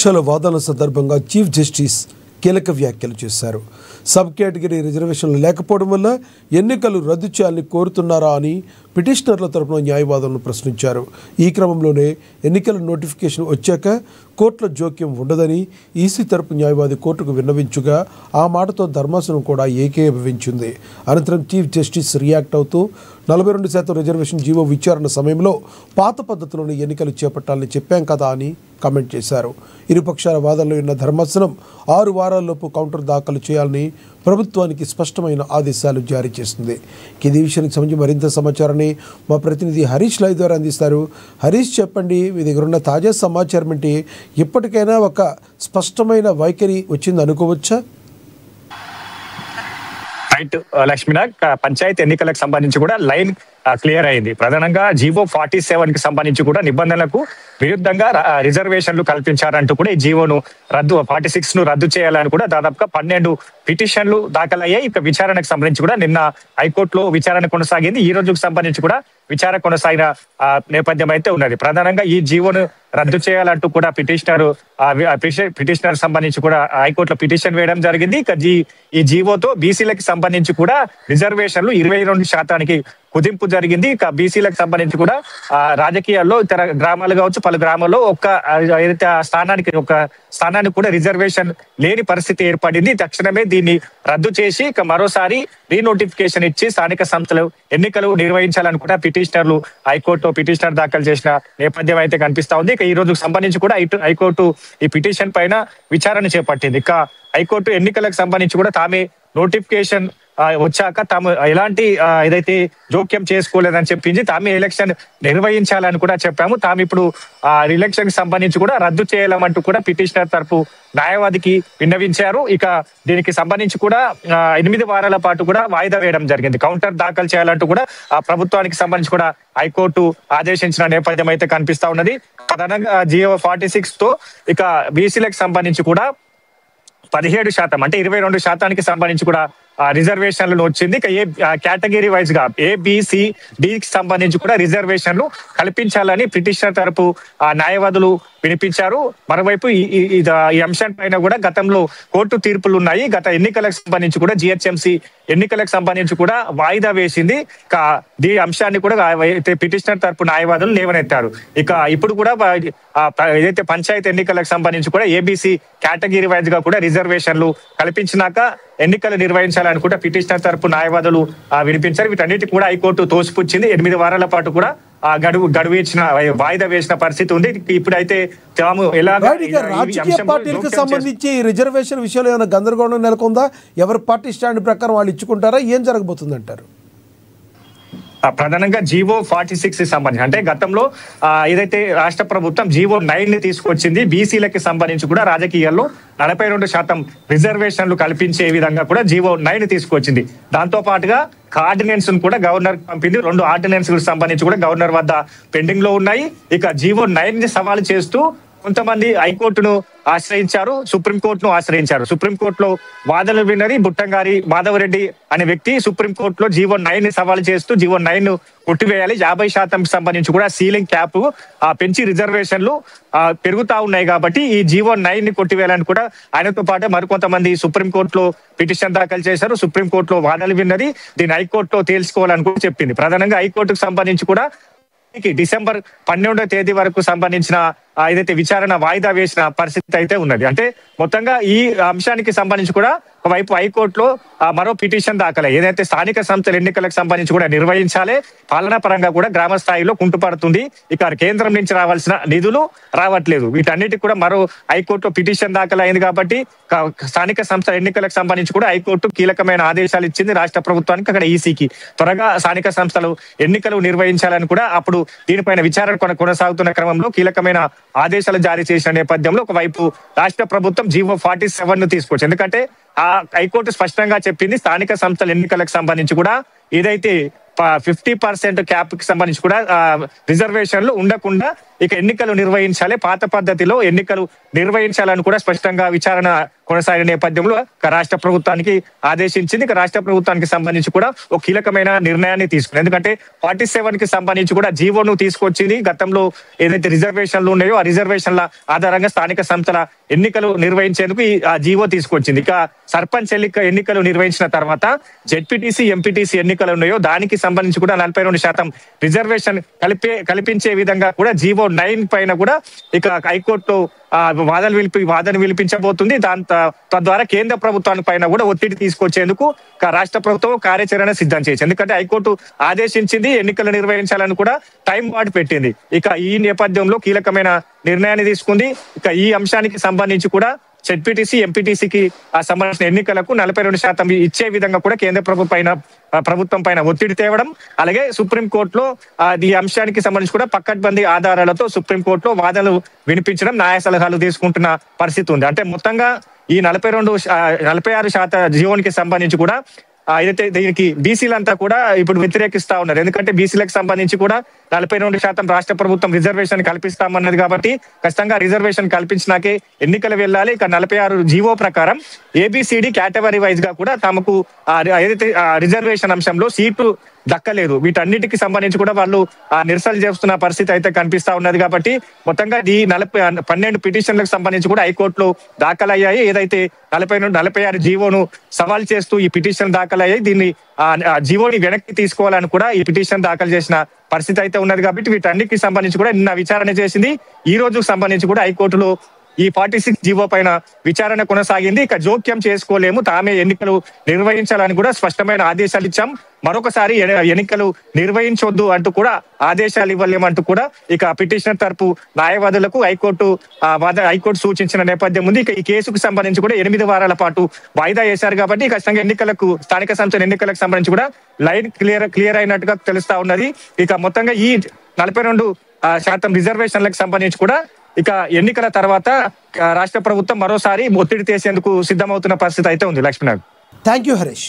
ఇరుపక్షాల వాదనల సందర్భంగా chief justice కీలక వ్యాఖ్యలు చేశారు. సబ్ కేటగిరీ రిజర్వేషన్లు లేకపోవడం వల్ల ఎన్నికలు రద్దు చేయాలని కోరుతున్నారా అని పిటిషనర్ల తరపున న్యాయవాదులను ప్రశ్నించారు. ఈ క్రమంలోనే ఎన్నికల నోటిఫికేషన్ వచ్చాక కోర్టుల జోక్యం ఉండదని ఈసీ తరపు న్యాయవాది కోర్టుకు విన్నవించుగా ఆ మాటతో ధర్మాసనం కూడా ఏకీభవించింది. అనంతరం చీఫ్ జస్టిస్ రియాక్ట్ అవుతూ 42% రిజర్వేషన్ జీవో విచారణ సమయంలో పాత పద్ధతిలోని ఎన్నికలు చేపట్టాలని చెప్పాం కదా అని కామెంట్ చేశారు. ఇరుపక్షాల వాదనలో ఉన్న ధర్మాసనం 6 వారాల్లోపు కౌంటర్ దాఖలు చేయాలని ప్రభుత్వానికి స్పష్టమైన ఆదేశాలు జారీ చేస్తుంది. ఇది విషయానికి సంబంధించి మరింత సమాచారాన్ని మా ప్రతినిధి హరీష్ లైవ్ ద్వారా అందిస్తారు. హరీష్, చెప్పండి, మీ దగ్గర ఉన్న తాజా సమాచారం ఏంటి? ఇప్పటికైనా ఒక స్పష్టమైన వైఖరి వచ్చింది అనుకోవచ్చా? రైట్ లక్ష్మీనాథ్, పంచాయతీ ఎన్నికలకు సంబంధించి కూడా లైన్ క్లియర్ అయింది. ప్రధానంగా జీవో 47 కి సంబంధించి కూడా నిబంధనలకు విరుద్ధంగా రిజర్వేషన్లు కల్పించారంటూ కూడా ఈ జీవోను 46 ను రద్దు చేయాలని కూడా దాదాపుగా 12 పిటిషన్లు దాఖలయ్యాయి. ఇక విచారణకు సంబంధించి కూడా నిన్న హైకోర్టులో విచారణ కొనసాగింది. ఈ రోజుకు సంబంధించి కూడా విచారణ కొనసాగిన నేపథ్యం అయితే ఉన్నది. ప్రధానంగా ఈ జీవోను రద్దు చేయాలంటూ కూడా పిటిషనర్ సంబంధించి కూడా హైకోర్టులో పిటిషన్ వేయడం జరిగింది. ఇక ఈ జీవోతో బీసీలకు సంబంధించి కూడా రిజర్వేషన్లు 22% కుదింపు జరిగింది. ఇక బీసీలకు సంబంధించి కూడా రాజకీయాల్లో ఇతర గ్రామాలు కావచ్చు, పలు గ్రామాల్లో ఏదైతే స్థానానికి కూడా రిజర్వేషన్ లేని పరిస్థితి ఏర్పడింది. తక్షణమే దీన్ని రద్దు చేసి ఇక మరోసారి రీనోటిఫికేషన్ ఇచ్చి స్థానిక సంస్థలు ఎన్నికలు నిర్వహించాలని కూడా పిటిషనర్లు హైకోర్టులో పిటిషనర్ దాఖలు చేసిన నేపథ్యం అయితే కనిపిస్తా ఉంది. ఇక ఈ రోజుకు సంబంధించి కూడా హైకోర్టు ఈ పిటిషన్ పైన విచారణ చేపట్టింది. ఇక హైకోర్టు ఎన్నికలకు సంబంధించి కూడా తామే నోటిఫికేషన్ వచ్చాక తాము ఎలాంటి ఏదైతే జోక్యం చేసుకోలేదని చెప్పింది, తామే ఎలక్షన్ నిర్వహించాలని కూడా చెప్పాము. తాము ఇప్పుడు ఎలక్షన్ కి సంబంధించి కూడా రద్దు చేయాలంటూ కూడా పిటిషనర్ తరపు న్యాయవాదికి విన్నవించారు. ఇక దీనికి సంబంధించి కూడా 8 వారాల పాటు కూడా వాయిదా వేయడం జరిగింది. కౌంటర్ దాఖలు చేయాలంటూ కూడా ప్రభుత్వానికి సంబంధించి కూడా హైకోర్టు ఆదేశించిన నేపథ్యం అయితే కనిపిస్తా ఉన్నది. ప్రధానంగా జియో 46 తో ఇక బీసీలకు సంబంధించి కూడా 17% అంటే 22% సంబంధించి కూడా రిజర్వేషన్లు వచ్చింది. ఇక కేటగిరీ వైజ్ గా ABCDకి సంబంధించి కూడా రిజర్వేషన్లు కల్పించాలని పిటిషనర్ తరపు న్యాయవాదులు వినిపించారు. మరోవైపు ఈ అంశం పైన కూడా గతంలో కోర్టు తీర్పులు ఉన్నాయి. గత ఎన్నికలకు సంబంధించి కూడా GHMC ఎన్నికలకు సంబంధించి కూడా వాయిదా వేసింది. ఈ అంశాన్ని కూడా పిటిషనర్ తరపు న్యాయవాదులు లేవనెత్తారు. ఇక ఇప్పుడు కూడా ఏదైతే పంచాయతీ ఎన్నికలకు సంబంధించి కూడా ABC కేటగిరీ వైజ్ గా కూడా రిజర్వేషన్లు కల్పించినాక ఎన్నికలు నిర్వహించాలని కూడా పిటిషనర్ తరపు న్యాయవాదులు వినిపించారు. వీటన్నిటి కూడా హైకోర్టు తోసిపుచ్చింది. 8 వారాల పాటు కూడా గడువు ఇచ్చిన వాయిదా వేసిన పరిస్థితి ఉంది. ఇప్పుడైతే తాము రాజకీయ పార్టీలకు సంబంధించి రిజర్వేషన్ విషయంలో ఏమైనా గందరగోళం నెలకొందా? ఎవరి పార్టీ స్టాండ్ ప్రకారం వాళ్ళు ఇచ్చుకుంటారా? ఏం జరగబోతుంది అంటారు? ప్రధానంగా జీవో 46 సంబంధించి అంటే గతంలో ఏదైతే రాష్ట్ర ప్రభుత్వం జీవో 9 ని తీసుకొచ్చింది, బీసీలకి సంబంధించి కూడా రాజకీయాల్లో 42% రిజర్వేషన్లు కల్పించే విధంగా కూడా జీవో 9 తీసుకొచ్చింది. దాంతో పాటుగా ఆర్డినెన్స్ కూడా గవర్నర్ పంపింది. 2 ఆర్డినెన్స్ సంబంధించి కూడా గవర్నర్ వద్ద పెండింగ్ లో ఉన్నాయి. ఇక జీవో 9 ని సవాలు చేస్తూ కొంతమంది హైకోర్టును ఆశ్రయించారు, సుప్రీంకోర్టును ఆశ్రయించారు. సుప్రీంకోర్టులో వాదనలు విన్నది బుట్టంగారి మాధవరెడ్డి అనే వ్యక్తి సుప్రీంకోర్టులో జీవో 9 ని సవాలు చేస్తూ జీవో 9 ను కొట్టివేయాలి, 50% సంబంధించి కూడా సీలింగ్ క్యాప్ పెంచి రిజర్వేషన్లు పెరుగుతా ఉన్నాయి కాబట్టి ఈ జీవో 9 ని కొట్టివేయాలని కూడా ఆయనతో పాటు మరికొంతమంది సుప్రీంకోర్టులో పిటిషన్ దాఖలు చేశారు. సుప్రీంకోర్టులో వాదనలు విన్నది, దీన్ని హైకోర్టులో తేల్చుకోవాలని కూడా చెప్పింది. ప్రధానంగా హైకోర్టుకు సంబంధించి కూడా డిసెంబర్ 12వ తేదీ వరకు సంబంధించిన ఏదైతే విచారణ వాయిదా వేసిన పరిస్థితి అయితే ఉన్నది. అంటే మొత్తంగా ఈ అంశానికి సంబంధించి కూడా ఒకవైపు హైకోర్టులో మరో పిటిషన్ దాఖలై ఏదైతే స్థానిక సంస్థల ఎన్నికలకు సంబంధించి కూడా నిర్వహించాలి, పాలనా పరంగా కూడా గ్రామ స్థాయిలో కుంటుపడుతుంది, ఇక కేంద్రం నుంచి రావాల్సిన నిధులు రావట్లేదు. వీటన్నిటికి కూడా మరో హైకోర్టులో పిటిషన్ దాఖలైంది కాబట్టి స్థానిక సంస్థల ఎన్నికలకు సంబంధించి కూడా హైకోర్టు కీలకమైన ఆదేశాలు ఇచ్చింది రాష్ట్ర ప్రభుత్వానికి, అక్కడ ఈసీకి త్వరగా స్థానిక సంస్థలు ఎన్నికలు నిర్వహించాలని కూడా అప్పుడు దీనిపైన విచారణ కొనసాగుతున్న క్రమంలో కీలకమైన ఆదేశాలు జారీ చేసిన నేపథ్యంలో ఒకవైపు రాష్ట్ర ప్రభుత్వం జీవో 47 ను తీసుకొచ్చి, ఎందుకంటే హైకోర్టు స్పష్టంగా చెప్పింది స్థానిక సంస్థల ఎన్నికలకు సంబంధించి కూడా ఏదైతే 50% క్యాప్ కి సంబంధించి కూడా రిజర్వేషన్లు ఉండకుండా ఇక ఎన్నికలు నిర్వహించాలి, పాత పద్ధతిలో ఎన్నికలు నిర్వహించాలని కూడా స్పష్టంగా విచారణ కొనసాగిన నేపథ్యంలో రాష్ట్ర ప్రభుత్వానికి ఆదేశించింది. రాష్ట్ర ప్రభుత్వానికి సంబంధించి కూడా ఒక కీలకమైన నిర్ణయాన్ని తీసుకుంది. ఎందుకంటే 47 కి సంబంధించి కూడా జీవోను తీసుకొచ్చింది. గతంలో ఏదైతే రిజర్వేషన్లు ఉన్నాయో ఆ రిజర్వేషన్ల ఆధారంగా స్థానిక సంస్థల ఎన్నికలు నిర్వహించేందుకు ఆ జీవో తీసుకొచ్చింది. ఇక సర్పంచ్ ఎన్నికలు నిర్వహించిన తర్వాత జెడ్పీటీసీ ఎంపీటీసీ ఎన్నికలు ఉన్నాయో దానికి సంబంధించి కూడా 42% రిజర్వేషన్ కల్పించే విధంగా కూడా జీవో 9 పైన కూడా ఇక హైకోర్టు వాదన వినిపించబోతుంది. తద్వారా కేంద్ర ప్రభుత్వానికి పైన కూడా ఒత్తిడి తీసుకొచ్చేందుకు రాష్ట్ర ప్రభుత్వం కార్యాచరణ సిద్ధం చేసింది. ఎందుకంటే హైకోర్టు ఆదేశించింది, ఎన్నికలు నిర్వహించాలని కూడా టైం వాడు పెట్టింది. ఇక ఈ నేపథ్యంలో కీలకమైన నిర్ణయాన్ని తీసుకుంది. ఇక ఈ అంశానికి సంబంధించి కూడా జెడ్పీటీసీ ఎంపీటీసీకి సంబంధించిన ఎన్నికలకు 42% ఇచ్చే విధంగా కూడా కేంద్ర ప్రభుత్వం పైన ఒత్తిడి తేవడం, అలాగే సుప్రీంకోర్టులో ఈ అంశానికి సంబంధించి కూడా పక్కడ్బందీ ఆధారాలతో సుప్రీంకోర్టులో వాదనలు వినిపించడం, న్యాయ సలహాలు తీసుకుంటున్న పరిస్థితి ఉంది. అంటే మొత్తంగా ఈ 46% జీవోనికి సంబంధించి కూడా ఏదైతే దీనికి బీసీలంతా కూడా ఇప్పుడు వ్యతిరేకిస్తా ఉన్నారు. ఎందుకంటే బీసీలకు సంబంధించి కూడా 42% రాష్ట్ర ప్రభుత్వం రిజర్వేషన్ కల్పిస్తామన్నది కాబట్టి ఖచ్చితంగా రిజర్వేషన్ కల్పించినాకే ఎన్నికలు వెళ్ళాలి. ఇక 46 జీవో ప్రకారం ఏబిసిడి కేటగిరీ వైజ్ గా కూడా తమకు ఏదైతే రిజర్వేషన్ అంశంలో సీట్లు దక్కలేదు. వీటన్నిటికి సంబంధించి కూడా వాళ్ళు నిరసనలు చేస్తున్న పరిస్థితి అయితే కనిపిస్తా ఉన్నది. కాబట్టి మొత్తంగా ఈ 12 పిటిషన్లకు సంబంధించి కూడా హైకోర్టులో దాఖలయ్యాయి. ఏదైతే 46 జీవోను సవాల్ చేస్తూ ఈ పిటిషన్ దాఖలయ్యాయి. దీన్ని జీవోని వెనక్కి తీసుకోవాలని కూడా ఈ పిటిషన్ దాఖలు చేసిన పరిస్థితి అయితే ఉన్నది. కాబట్టి వీటన్నిటికి సంబంధించి కూడా నిన్న విచారణ చేసింది. ఈ రోజు సంబంధించి కూడా హైకోర్టులో ఈ 46 జీవో పైన విచారణ కొనసాగింది. ఇక జోక్యం చేసుకోలేము, తామే ఎన్నికలు నిర్వహించాలని కూడా స్పష్టమైన ఆదేశాలు ఇచ్చాం. మరొకసారి ఎన్నికలు నిర్వహించొద్దు అంటూ కూడా ఆదేశాలు ఇవ్వలేమంటూ కూడా ఇక పిటిషనర్ తరపు న్యాయవాదులకు హైకోర్టు సూచించిన నేపథ్యం ఉంది. ఇక ఈ కేసుకు సంబంధించి కూడా 8 వారాల పాటు వాయిదా వేశారు. కాబట్టి ఖచ్చితంగా స్థానిక సంస్థల ఎన్నికలకు సంబంధించి కూడా లైన్ క్లియర్ అయినట్టుగా తెలుస్తా ఉన్నది. ఇక మొత్తంగా ఈ 42% రిజర్వేషన్లకు సంబంధించి కూడా ఇక ఎన్నికల తర్వాత రాష్ట్ర ప్రభుత్వం మరోసారి ఒత్తిడి తెసేందుకు సిద్ధమవుతున్న పరిస్థితి అయితే ఉంది. Lakshminath, thank you Harish.